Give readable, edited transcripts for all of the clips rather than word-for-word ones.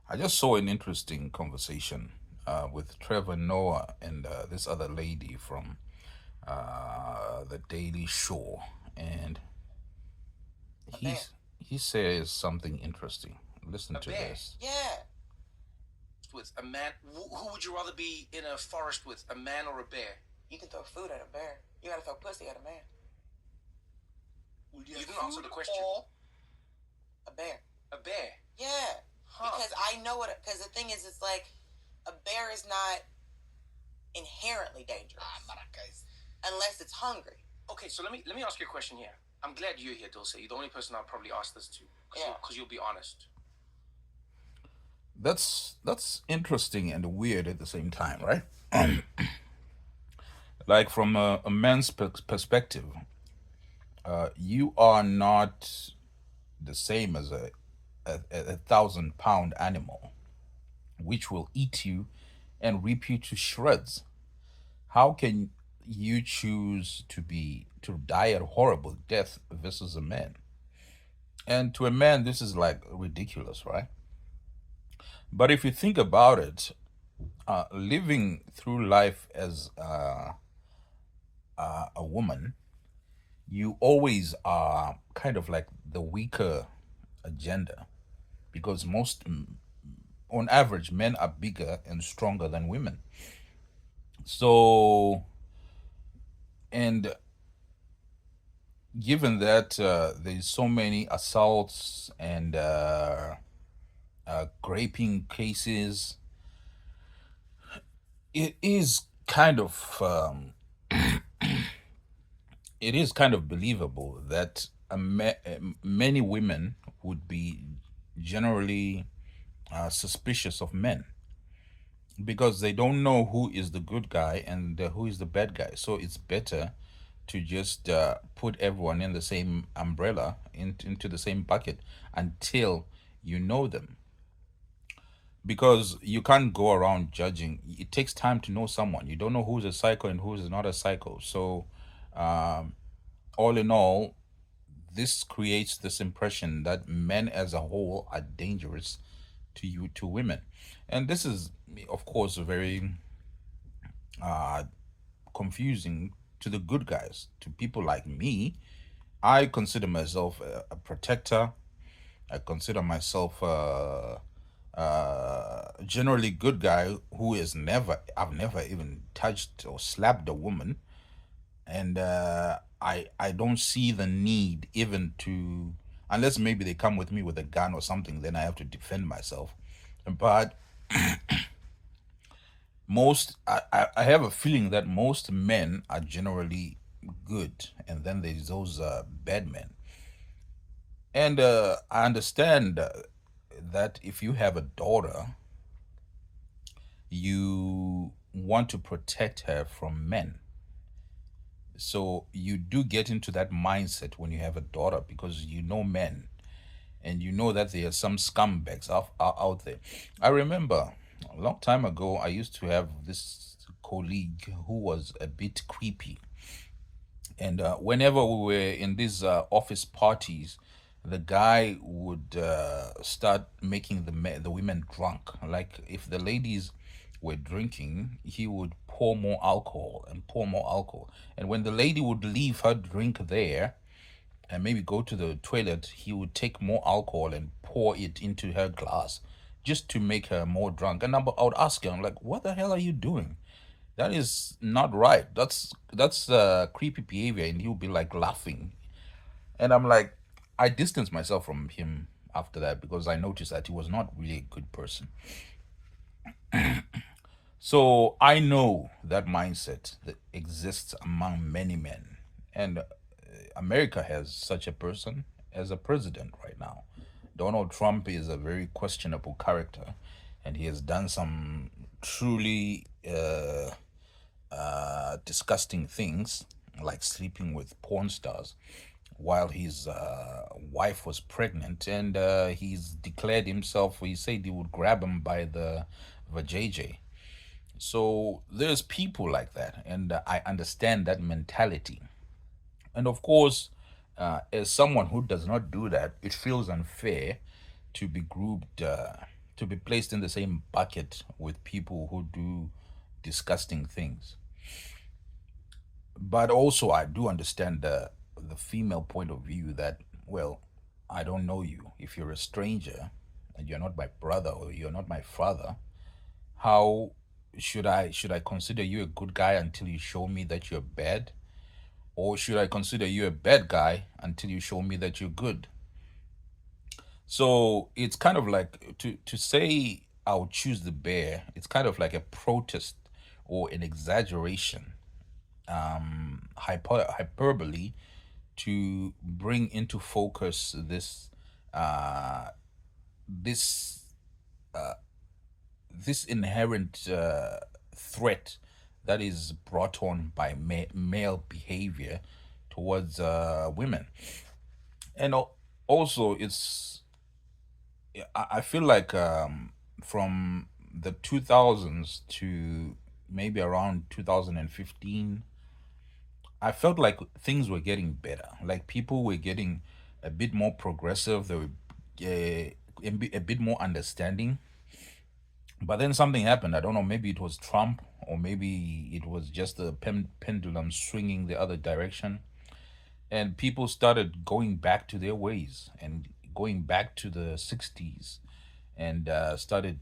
I just saw an interesting conversation with Trevor Noah and this other lady from the Daily Show, and A bear. he says something interesting. Listen A to bear. this. Yeah. With a man. Who would you rather be in a forest with, a man or a bear? You can throw food at a bear. You gotta throw pussy at a man. You didn't answer the question. Or a bear. A bear. Yeah. Huh. Because I know what. Because the thing is, it's like a bear is not inherently dangerous. Maracas. Unless it's hungry. Okay, so let me ask you a question here. I'm glad you're here, Dulce. You're the only person I'll probably ask this to. Because you'll be honest. That's interesting and weird at the same time, right? Like from a man's perspective, you are not the same as a 1,000 pound animal, which will eat you and rip you to shreds. How can you choose to die a horrible death versus a man? And to a man, this is like ridiculous, right? But if you think about it, living through life as a woman, you always are kind of like the weaker agenda because on average, men are bigger and stronger than women. So, and given that there's so many assaults and raping cases, it is kind of it is kind of believable that many women would be generally suspicious of men because they don't know who is the good guy and who is the bad guy. So it's better to just put everyone in the same umbrella, into the same bucket until you know them. Because you can't go around judging. It takes time to know someone. You don't know who's a psycho and who's not a psycho. So, all in all, this creates this impression that men as a whole are dangerous to women, and this is, of course, very confusing to the good guys, to people like me. I consider myself a protector. I consider myself generally good guy who is never I've never even touched or slapped a woman, and I don't see the need even to, unless maybe they come with me with a gun or something, then I have to defend myself. But I have a feeling that most men are generally good, and then there's those bad men. And I understand that if you have a daughter, you want to protect her from men. So you do get into that mindset when you have a daughter because you know men and you know that there are some scumbags out there. I remember a long time ago, I used to have this colleague who was a bit creepy. And whenever we were in these office parties, the guy would start making the women drunk. Like if the ladies were drinking, he would pour more alcohol and pour more alcohol. And when the lady would leave her drink there and maybe go to the toilet, he would take more alcohol and pour it into her glass just to make her more drunk. And I would ask her, I'm like, what the hell are you doing? That is not right. That's creepy behavior. And he'll be like laughing. And I'm like, I distanced myself from him after that because I noticed that he was not really a good person. So I know that mindset that exists among many men. And America has such a person as a president right now. Donald Trump is a very questionable character, and he has done some truly disgusting things, like sleeping with porn stars while his wife was pregnant, and he's declared himself. He said he would grab him by the vajayjay. So there's people like that, and I understand that mentality. And of course, as someone who does not do that, it feels unfair to be grouped. to be placed in the same bucket with people who do disgusting things. But also, I do understand the female point of view that, well, I don't know you. If you're a stranger and you're not my brother or you're not my father, how should I consider you a good guy until you show me that you're bad? Or should I consider you a bad guy until you show me that you're good? So it's kind of like to say I'll choose the bear, it's kind of like a protest or an exaggeration, hyperbole to bring into focus uh, this this inherent threat that is brought on by male behavior towards women. And also, I feel like from the 2000s to maybe around 2015, I felt like things were getting better. Like people were getting a bit more progressive. They were a bit more understanding. But then something happened. I don't know. Maybe it was Trump, or maybe it was just the pendulum swinging the other direction, and people started going back to their ways and going back to the '60s, and started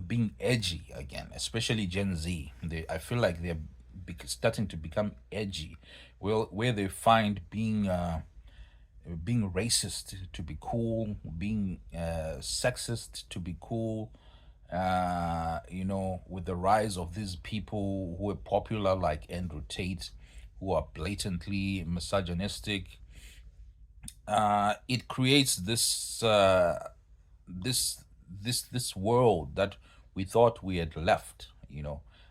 being edgy again, especially Gen Z. I feel like they're starting to become edgy, well, where they find being racist to be cool, being sexist to be cool. With the rise of these people who are popular, like Andrew Tate, who are blatantly misogynistic, it creates this world that we thought we had left.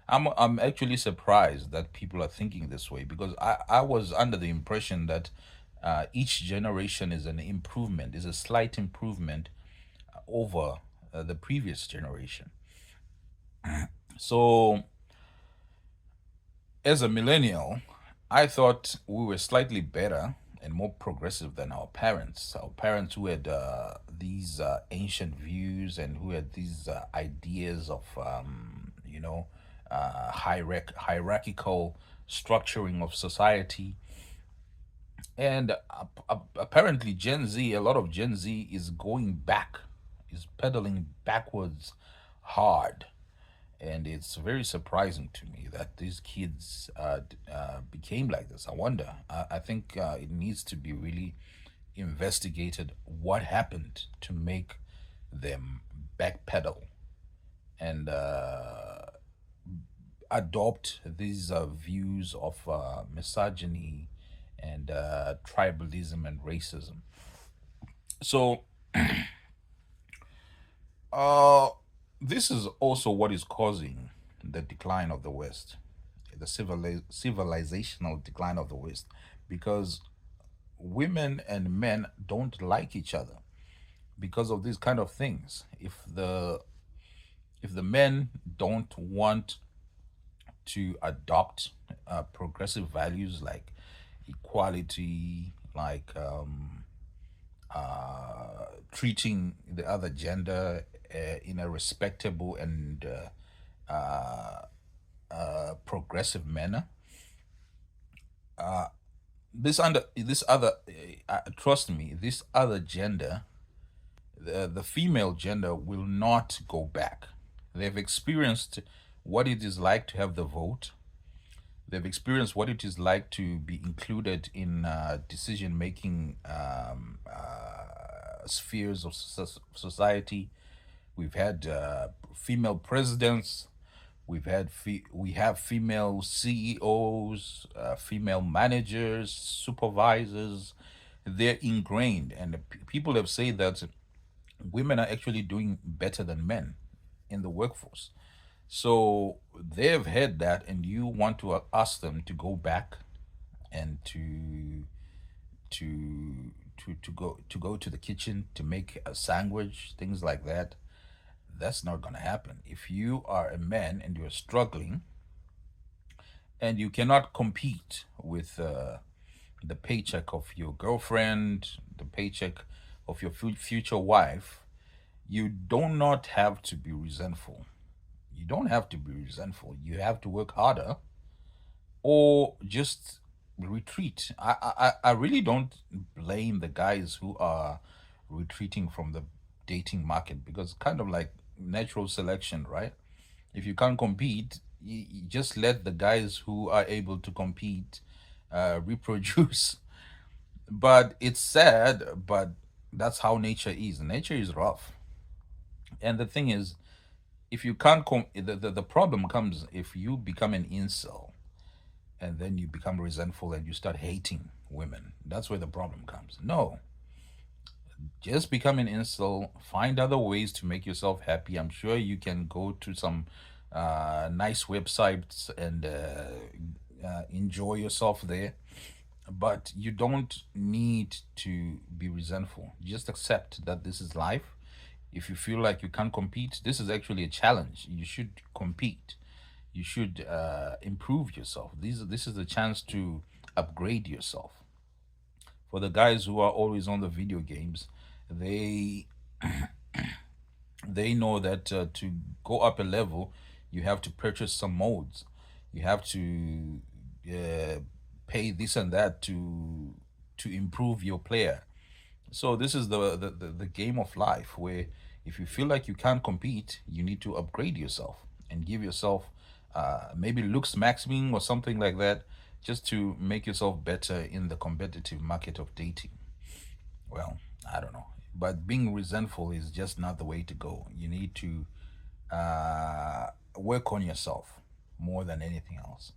I'm actually surprised that people are thinking this way, because I was under the impression that each generation is an improvement, is a slight improvement over the previous generation. So as a millennial, I thought we were slightly better and more progressive than our parents. Our parents who had these ancient views and who had these ideas of, hierarchical structuring of society. And apparently, a lot of Gen Z is going back, is pedaling backwards hard. And it's very surprising to me that these kids became like this. I wonder. I think it needs to be really investigated what happened to make them backpedal and adopt these views of misogyny and tribalism and racism. So, uh, this is also what is causing the decline of the West, the civilizational decline of the West, because women and men don't like each other because of these kind of things. If the men don't want to adopt progressive values like equality, like treating the other gender in a respectable and progressive manner, this other trust me, this other gender, the female gender, will not go back. They've experienced what it is like to have the vote. They've experienced what it is like to be included in decision making spheres of society. We've had female presidents. We have female CEOs, female managers, supervisors. They're ingrained, and people have said that women are actually doing better than men in the workforce. So they've had that, and you want to ask them to go back and to go to the kitchen to make a sandwich, things like that. That's not going to happen. If you are a man and you're struggling and you cannot compete with the paycheck of your girlfriend, the paycheck of your future wife, You do not have to be resentful. You don't have to be resentful. You have to work harder or just retreat. I really don't blame the guys who are retreating from the dating market because kind of like natural selection, right? If you can't compete, you just let the guys who are able to compete reproduce. But it's sad, but that's how nature is. Nature is rough. And the thing is, if you can't the problem comes if you become an incel and then you become resentful and you start hating women. That's where the problem comes. No, just become an incel. Find other ways to make yourself happy. I'm sure you can go to some nice websites and enjoy yourself there. But you don't need to be resentful. Just accept that this is life. If you feel like you can't compete, this is actually a challenge. You should compete. You should improve yourself. This is the chance to upgrade yourself. For the guys who are always on the video games, they they know that to go up a level, you have to purchase some modes. You have to uh, pay this and that to improve your player. So this is the game of life where if you feel like you can't compete, you need to upgrade yourself and give yourself maybe looks maximing or something like that, just to make yourself better in the competitive market of dating. Well, I don't know. But being resentful is just not the way to go. You need to work on yourself more than anything else.